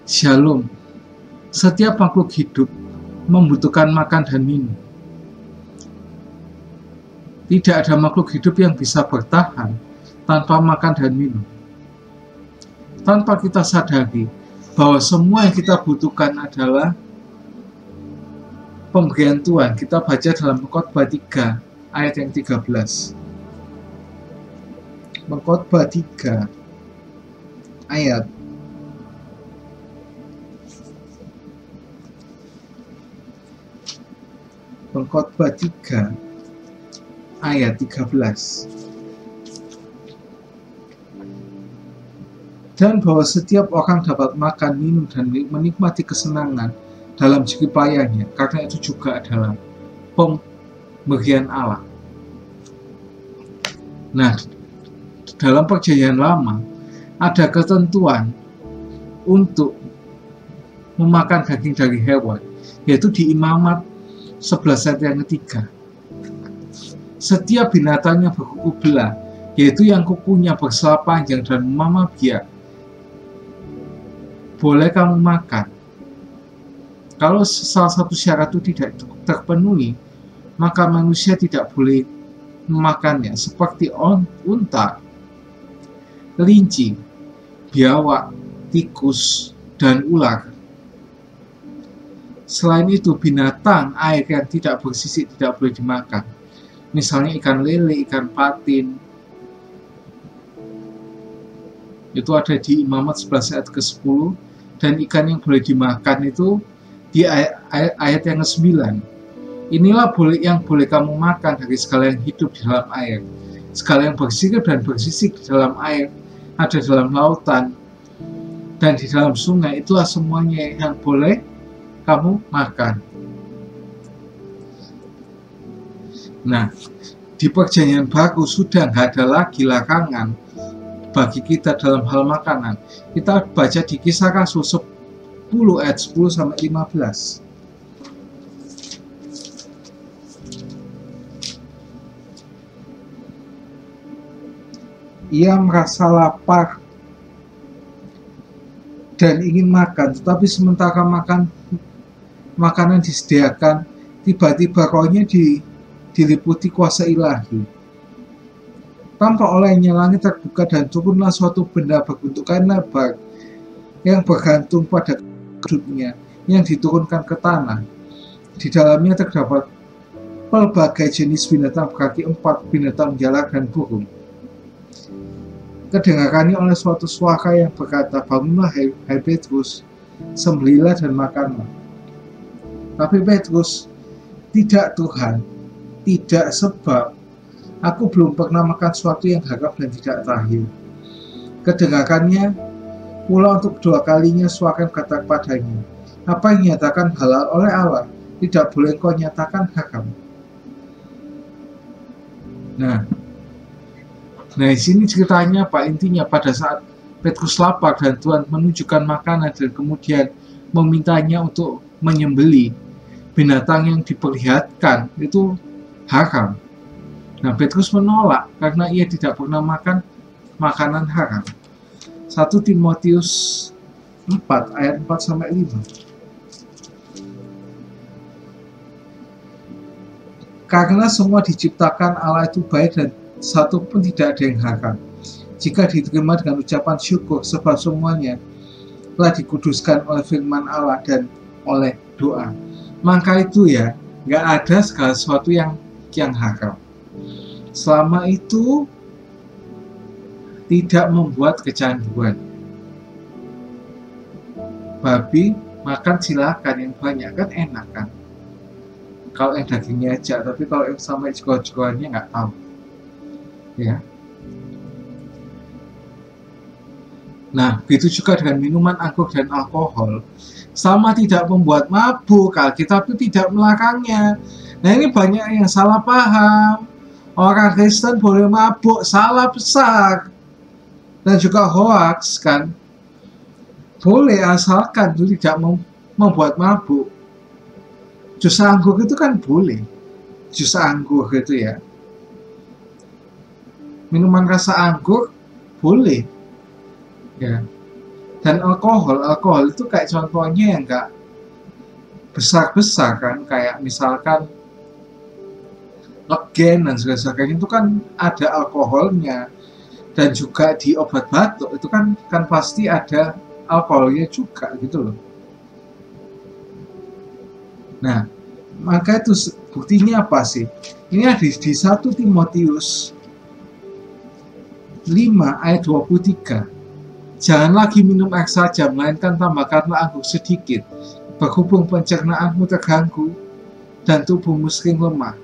Shalom. Setiap makhluk hidup membutuhkan makan dan minum. Tidak ada makhluk hidup yang bisa bertahan tanpa makan dan minum. Tanpa kita sadari bahwa semua yang kita butuhkan adalah pemberian Tuhan. Kita baca dalam Pengkhotbah 3 ayat yang 13. Pengkhotbah 3 ayat Pengkhotbah 3 ayat 13. Dan bahwa setiap orang dapat makan, minum, dan menikmati kesenangan dalam jerih payahnya, karena itu juga adalah pemberian Allah. Nah, dalam Perjanjian Lama ada ketentuan untuk memakan daging dari hewan, yaitu di Imamat 11 ayat yang ketiga. Setiap binatang yang berkuku belah, yaitu yang kukunya bersela panjang dan memamah biak, boleh kamu makan. Kalau salah satu syarat itu tidak terpenuhi, maka manusia tidak boleh memakannya, seperti unta, kelinci, biawak, tikus, dan ular. Selain itu, binatang air yang tidak bersisik tidak boleh dimakan. Misalnya ikan lele, ikan patin. Itu ada di Imamat 11 ayat ke-10. Dan ikan yang boleh dimakan itu di ayat yang ke-9. Inilah yang boleh kamu makan dari segala yang hidup di dalam air, segala yang bersirip dan bersisik di dalam air, ada dalam lautan dan di dalam sungai. Itulah semuanya yang boleh kamu makan. Nah, di Perjanjian Baru sudah nggak ada lagi larangan bagi kita dalam hal makanan. Kita baca di Kisah Rasul 10 ayat 10 sampai 15. Ia merasa lapar dan ingin makan, tetapi sementara makanan disediakan, tiba-tiba rohnya diliputi kuasa ilahi. Tanpa olehnya langit terbuka dan turunlah suatu benda berbentukan lebar yang bergantung pada kudutnya yang diturunkan ke tanah. Di dalamnya terdapat pelbagai jenis binatang berkaki 4, binatang jalar, dan burung. Kedengarannya oleh suatu suara yang berkata, bangunlah hai Petrus, sembelilah dan makanlah. Tapi Petrus, tidak Tuhan, tidak, sebab aku belum pernah makan sesuatu yang haram dan tidak tahir. Kedengarannya pula untuk kedua kalinya suara yang berkata padanya, apa yang dinyatakan halal oleh Allah, tidak boleh kau nyatakan haram. Nah, di sini ceritanya apa? Intinya pada saat Petrus lapar dan Tuhan menunjukkan makanan dan kemudian memintanya untuk menyembelih binatang yang diperlihatkan itu haram. Nah, Petrus menolak karena ia tidak pernah makan makanan haram. 1 Timotius 4 ayat 4 sampai 5. Karena semua diciptakan Allah itu baik dan satu pun tidak ada yang haram, jika diterima dengan ucapan syukur, sebab semuanya telah dikuduskan oleh firman Allah dan oleh doa. Maka itu ya, nggak ada segala sesuatu yang haram, selama itu tidak membuat kecanduan. Babi makan silakan, yang banyak kan enak kan, kalau yang dagingnya aja. Tapi kalau yang sampai jeko-jekoannya nggak tahu ya. Nah, begitu juga dengan minuman anggur dan alkohol, sama tidak membuat mabuk, Alkitab itu tidak melarangnya. Nah, ini banyak yang salah paham. Orang Kristen boleh mabuk, salah besar. Dan juga hoax kan. Boleh asalkan itu tidak membuat mabuk. Jus anggur itu kan boleh. Jus anggur gitu ya. Minuman rasa anggur boleh. Ya. Dan alkohol itu kayak contohnya yang nggak besar-besar kan, kayak misalkan Legen dan sebagainya itu kan ada alkoholnya. Dan juga di obat batuk itu kan pasti ada alkoholnya juga gitu loh. Nah, maka itu buktinya apa sih? Ini ada di 1 Timotius 5 ayat 23. Jangan lagi minum air saja, melainkan tambahkanlah anggur sedikit. Berhubung pencernaanmu terganggu dan tubuhmu sering lemah.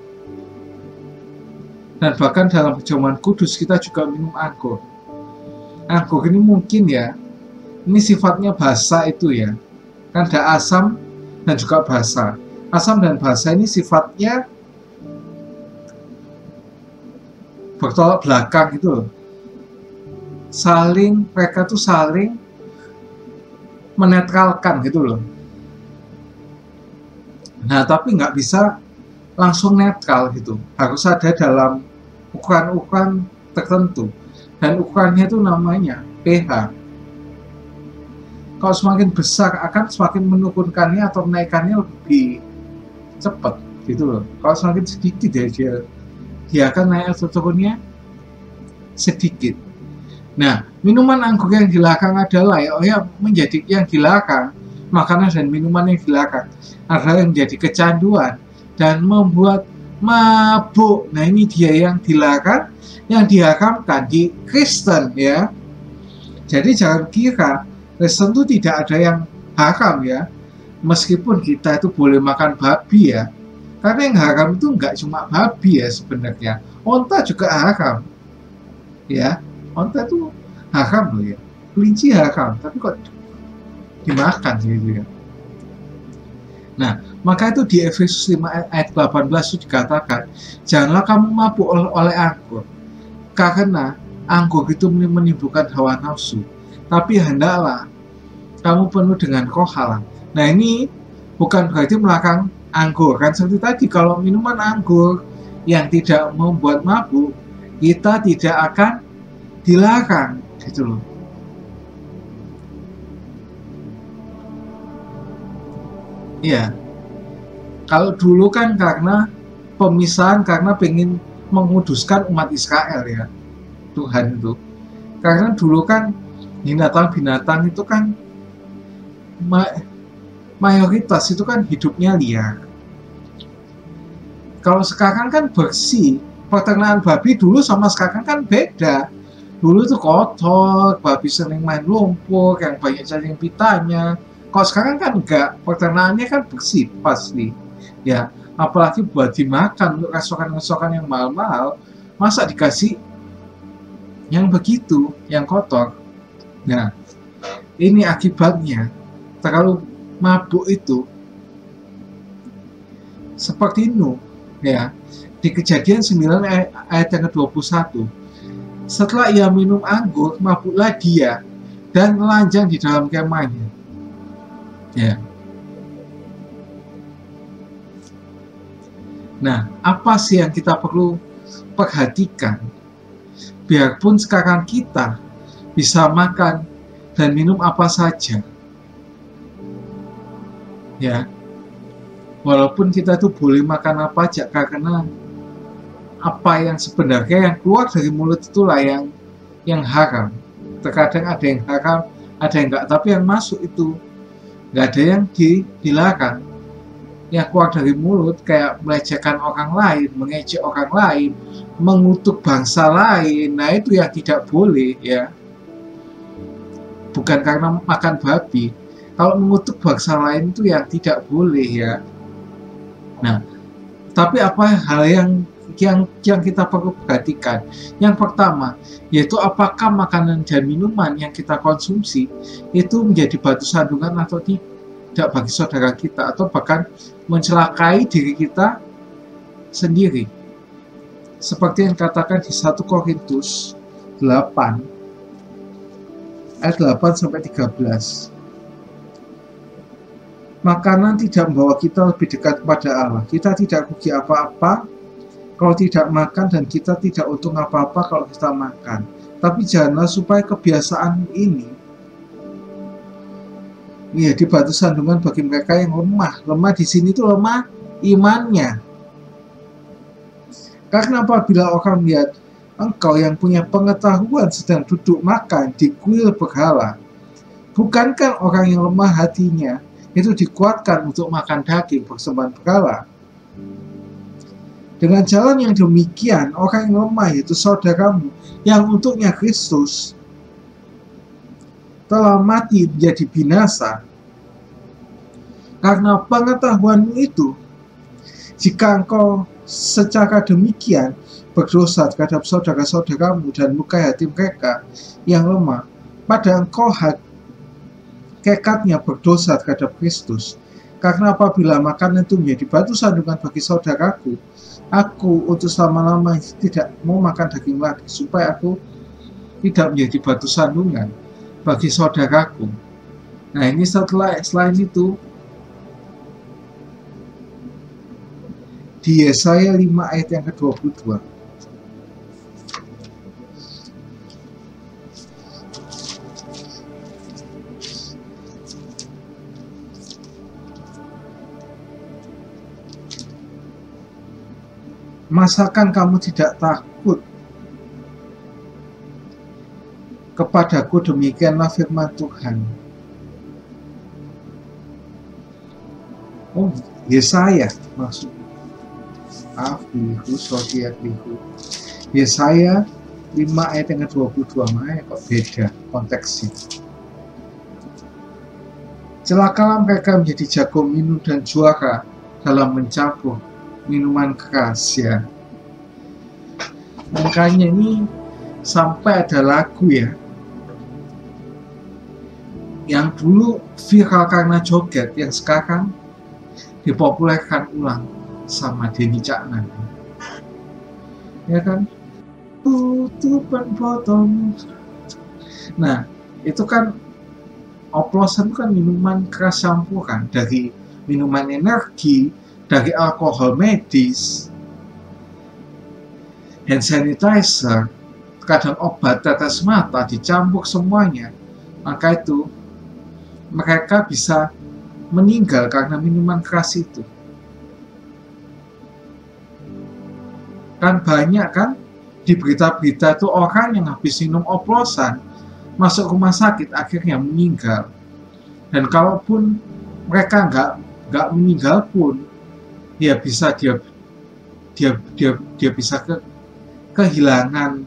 Dan bahkan dalam perjamuan kudus kita juga minum anggur. Anggur ini mungkin ya, ini sifatnya basa itu ya. Kan ada asam dan juga basa. Asam dan basa ini sifatnya bertolak belakang gitu loh. Mereka tuh saling menetralkan gitu loh. Nah, tapi nggak bisa langsung netral gitu. Harus ada dalam ukuran-ukuran tertentu. Dan ukurannya itu namanya pH. Kalau semakin besar akan semakin menurunkannya atau menaikkannya lebih cepat gitu loh. Kalau semakin sedikit ya dia akan naik atau turunnya sedikit. Nah, minuman anggur yang dilarang adalah menjadi yang dilarang, makanan dan minuman yang dilarang adalah yang menjadi kecanduan dan membuat mabuk. Nah, ini dia yang dilarang, yang diharamkan di Kristen ya. Jadi jangan kira Kristen itu tidak ada yang haram ya. Meskipun kita itu boleh makan babi ya. Karena yang haram itu nggak cuma babi ya sebenarnya. Onta juga haram. Ya, onta itu haram loh ya. Kelinci haram, tapi kok dimakan gitu ya. Nah, maka itu di Efesus 5 ayat 18 itu dikatakan, janganlah kamu mabuk oleh anggur, karena anggur itu menimbulkan hawa nafsu, tapi hendaklah kamu penuh dengan Roh Allah. Nah, ini bukan berarti melarang anggur kan, seperti tadi kalau minuman anggur yang tidak membuat mabuk, kita tidak akan dilarang gitu loh. Iya. Kalau dulu kan karena pemisahan, karena pengen menguduskan umat Israel ya, Tuhan itu. Karena dulu kan binatang-binatang itu kan mayoritas itu kan hidupnya liar. Kalau sekarang kan bersih. Peternakan babi dulu sama sekarang kan beda. Dulu itu kotor, babi sering main lumpur, yang banyak cacing pitanya. Kalau sekarang kan enggak, pertanyaannya kan bersih pasti. Ya, apalagi buat dimakan untuk restoran-restoran yang mahal-mahal, masa dikasih yang begitu, yang kotor. Nah, ini akibatnya terlalu mabuk itu seperti Nuh ya. Di Kejadian 9 ayat yang ke-21. Setelah ia minum anggur, mabuklah dia dan melanjang di dalam kemahnya. Ya. Nah, apa sih yang kita perlu perhatikan? Biarpun sekarang kita bisa makan dan minum apa saja, ya, walaupun kita tuh boleh makan apa aja, karena apa yang sebenarnya yang keluar dari mulut itulah yang haram. Terkadang ada yang haram, ada yang enggak, tapi yang masuk itu nggak ada yang dilarang. Yang keluar dari mulut kayak melecehkan orang lain, mengejek orang lain, mengutuk bangsa lain, nah itu yang tidak boleh ya. Bukan karena makan babi. Kalau mengutuk bangsa lain itu yang tidak boleh ya. Nah, tapi apa hal yang kita perlu perhatikan? Yang pertama, yaitu apakah makanan dan minuman yang kita konsumsi itu menjadi batu sandungan atau tidak bagi saudara kita, atau bahkan mencelakai diri kita sendiri. Seperti yang dikatakan di 1 Korintus 8 ayat 8-13. Makanan tidak membawa kita lebih dekat kepada Allah. Kita tidak rugi apa-apa kalau tidak makan, dan kita tidak untung apa-apa kalau kita makan. Tapi janganlah supaya kebiasaan ini Iya, di batu sandungan bagi mereka yang lemah. Lemah di sini itu lemah imannya. Karena apabila orang melihat engkau yang punya pengetahuan sedang duduk makan di kuil berhala, bukankah orang yang lemah hatinya itu dikuatkan untuk makan daging persembahan berhala? Dengan jalan yang demikian, orang yang lemah itu saudaramu yang untuknya Kristus telah mati menjadi binasa. Karena pengetahuanmu itu, jika engkau secara demikian berdosa terhadap saudara-saudaramu dan melukai hati mereka yang lemah, pada engkau hakikatnya berdosa terhadap Kristus. Karena apabila makanan itu menjadi batu sandungan bagi saudaraku, aku untuk selama-lamanya tidak mau makan daging lagi, supaya aku tidak menjadi batu sandungan bagi saudaraku. Nah, ini selain itu, di Yesaya 5 ayat yang ke-22. Masakan kamu tidak takut kepadaku, demikianlah firman Tuhan. Oh, Yesaya maksud. Yesaya 5 ayat yang ke-22, makanya kok beda konteksnya. Celakalah mereka menjadi jago minum dan juara dalam mencampur minuman keras, ya. Makanya ini sampai ada lagu ya, yang dulu viral karena joget, yang sekarang dipopulerkan ulang sama Denny Caknan, ya kan? Tutupan botol. Nah, itu kan oplosan, itu kan minuman keras campuran dari minuman energi, dari alkohol medis, hand sanitizer, kadang obat tetes mata, dicampur semuanya. Maka itu mereka bisa meninggal karena minuman keras itu. Kan banyak kan di berita-berita tuh orang yang habis minum oplosan masuk rumah sakit akhirnya meninggal. Dan kalaupun mereka nggak meninggal pun, dia bisa bisa kehilangan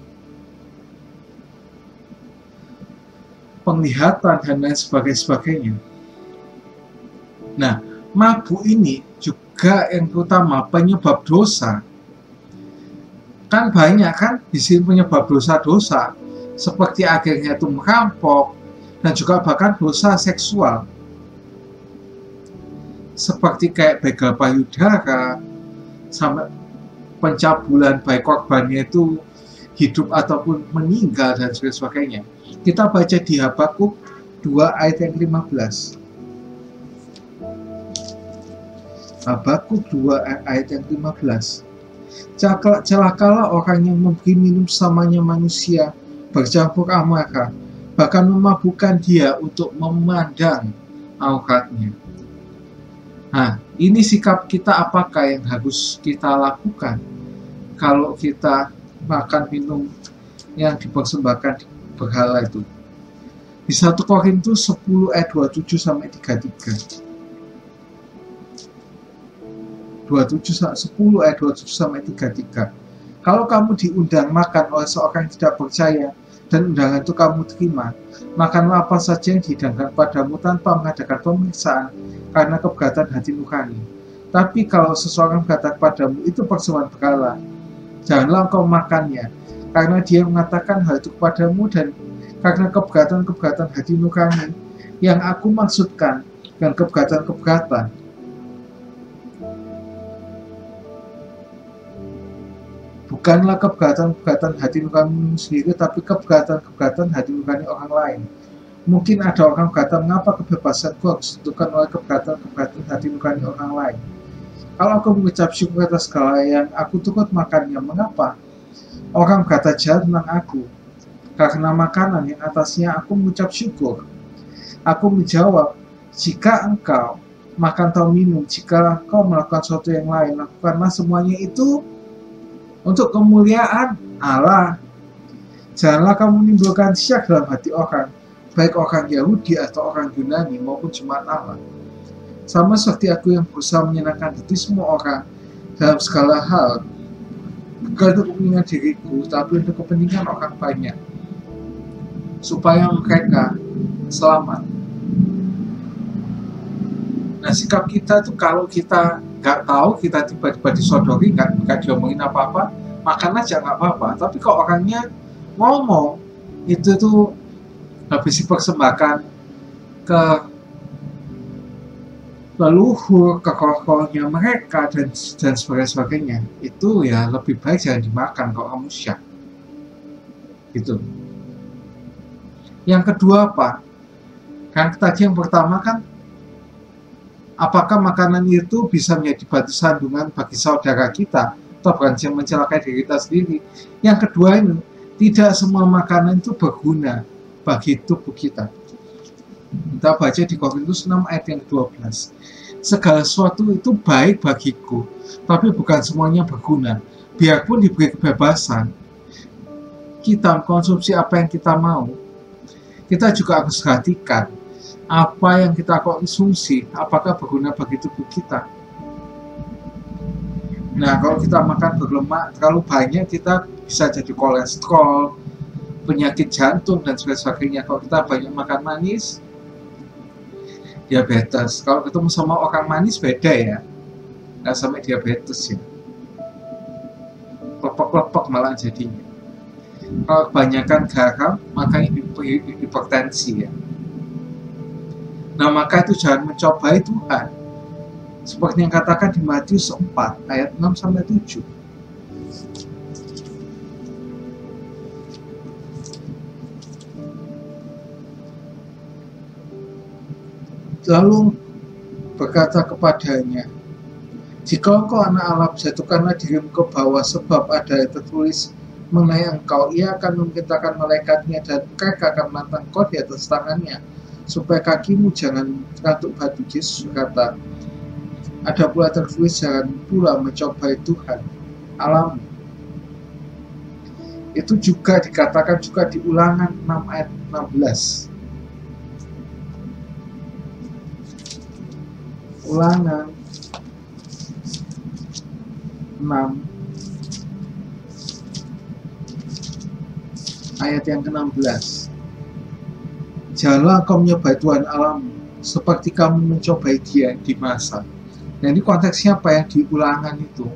penglihatan dan lain sebagainya. Nah, mabuk ini juga yang utama penyebab dosa. Kan banyak kan di sini penyebab dosa-dosa, seperti akhirnya itu merampok, dan juga bahkan dosa seksual, seperti kayak begal payudara, sampai pencabulan baik korbannya itu hidup ataupun meninggal dan sebagainya. Kita baca di Habakuk 2 ayat yang 15. Habakuk 2 ayat yang 15. Celakalah orang yang memberi minum samanya manusia bercampur amarah, bahkan memabukkan dia untuk memandang auratnya. Nah, ini sikap kita apakah yang harus kita lakukan kalau kita makan minum yang dipersembahkan di berhala itu? Di 1 Korintus 10 ayat 27 sampai 33. 10 ayat 27 sampai 33. Kalau kamu diundang makan oleh seorang yang tidak percaya dan undangan itu kamu terima, makanlah apa saja yang dihidangkan padamu tanpa mengadakan pemeriksaan karena keberatan hati nurani. Tapi kalau seseorang berkata padamu itu persembahan berhala, janganlah engkau makannya, karena dia mengatakan hal itu kepadamu dan karena keberatan hati nurani yang aku maksudkan dan keberatan bukanlah keberatan hati nurani sendiri, tapi keberatan hati nurani orang lain. Mungkin ada orang berkata, mengapa kebebasanku harus ditentukan oleh keberatan hati nurani orang lain? Kalau aku mengucap syukur atas segala yang aku turut makannya, mengapa orang berkata jahat tentang aku? Karena makanan yang atasnya aku mengucap syukur. Aku menjawab, Jika engkau makan atau minum, jika engkau melakukan sesuatu yang lain, lakukanlah semuanya itu untuk kemuliaan Allah. Janganlah kamu menimbulkan syak dalam hati orang, baik orang Yahudi atau orang Yunani maupun jemaat Allah. Sama seperti aku yang berusaha menyenangkan hati semua orang dalam segala hal, bukan untuk kepentingan diriku, tapi untuk kepentingan orang banyak, supaya mereka selamat. Nah, sikap kita tuh kalau kita nggak tahu, kita tiba-tiba disodori, nggak diomongin apa-apa, makan aja nggak apa-apa. Tapi kalau orangnya ngomong, itu tuh habis dipersembahkan ke leluhur, ke kokohnya mereka, dan sebagainya, itu ya lebih baik jangan dimakan kalau kamu syak. Gitu. Yang kedua apa? Kan tadi yang pertama kan, apakah makanan itu bisa menjadi batu sandungan bagi saudara kita atau berancam mencelakai diri kita sendiri? Yang kedua ini, tidak semua makanan itu berguna bagi tubuh kita. Kita baca di Korintus 6 ayat yang 12. Segala sesuatu itu baik bagiku, tapi bukan semuanya berguna. Biarpun diberi kebebasan, kita mengkonsumsi apa yang kita mau, kita juga harus perhatikan apa yang kita konsumsi, apakah berguna bagi tubuh kita. Nah, kalau kita makan berlemak terlalu banyak, kita bisa jadi kolesterol, penyakit jantung, dan sebagainya. Kalau kita banyak makan manis, diabetes. Kalau ketemu sama orang manis beda ya, nggak sampai diabetes ya, lepek-lepek malah jadinya. Kalau kebanyakan garam, maka hipertensi ya. Nah, maka itu jangan mencobai Tuhan. Seperti yang katakan di Matius 4 ayat 6-7. Lalu berkata kepadanya, jika engkau anak Allah, jatuhkanlah dirimu ke bawah, sebab ada yang tertulis mengenai engkau, ia akan memerintahkan malaikatnya dan mereka akan menantang engkau di atas tangannya, supaya kakimu jangan terkantuk batu. Yesus berkata, ada pula tertulis, jangan pula mencobai Tuhan Allahmu. Itu juga dikatakan juga di Ulangan 6 ayat 16. Ulangan 6 ayat yang ke-16. Janganlah kau mencobai Tuhan Allahmu seperti kamu mencobai Dia di masa. Nah, ini konteksnya apa yang di Ulangan itu?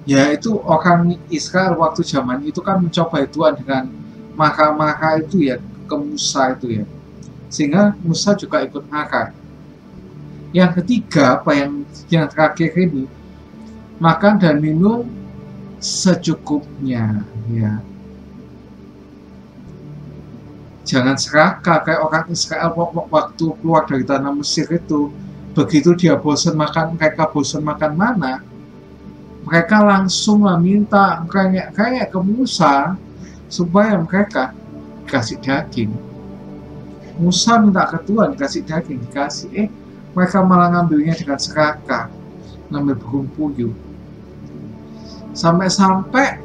Yaitu orang Israel waktu zaman itu kan mencobai Tuhan dengan marah-marah itu ya, ke Musa itu ya, sehingga Musa juga ikut marah. Yang ketiga, apa yang terakhir ini, makan dan minum secukupnya ya. Jangan serakah kayak orang Israel waktu keluar dari tanah Mesir itu. Begitu dia bosan makan, mereka bosan makan mana, mereka langsung minta kayak ke Musa supaya mereka kasih daging. Musa minta ke Tuhan kasih daging, dikasih. Mereka malah ngambilnya dengan serakah, ngambil burung puyuh. Sampai-sampai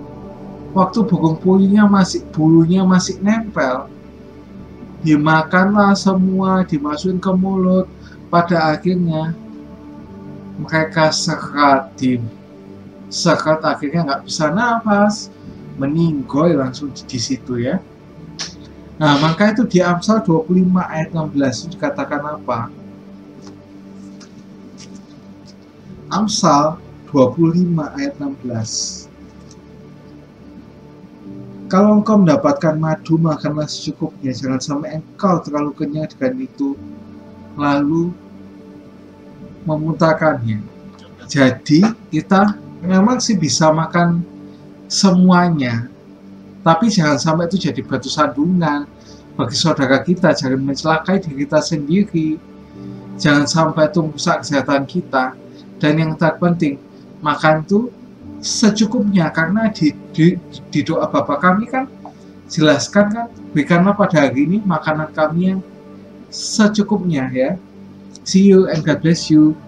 waktu burung puyuhnya bulunya masih nempel, dimakanlah semua, dimasukin ke mulut. Pada akhirnya mereka sekat akhirnya nggak bisa nafas, meninggoy langsung di situ ya. Nah, maka itu di Amsal 25 ayat 16 itu dikatakan apa? Amsal 25 ayat 16. Kalau engkau mendapatkan madu, makanlah secukupnya, jangan sampai engkau terlalu kenyang dengan itu lalu memuntahkannya. Jadi kita memang sih bisa makan semuanya, tapi jangan sampai itu jadi batu sandungan bagi saudara kita. Jangan mencelakai diri kita sendiri, jangan sampai itu merusak kesehatan kita. Dan yang terpenting, makan itu secukupnya, karena di doa Bapa kami kan jelaskan kan, berikanlah pada hari ini makanan kami yang secukupnya ya. See you and God bless you.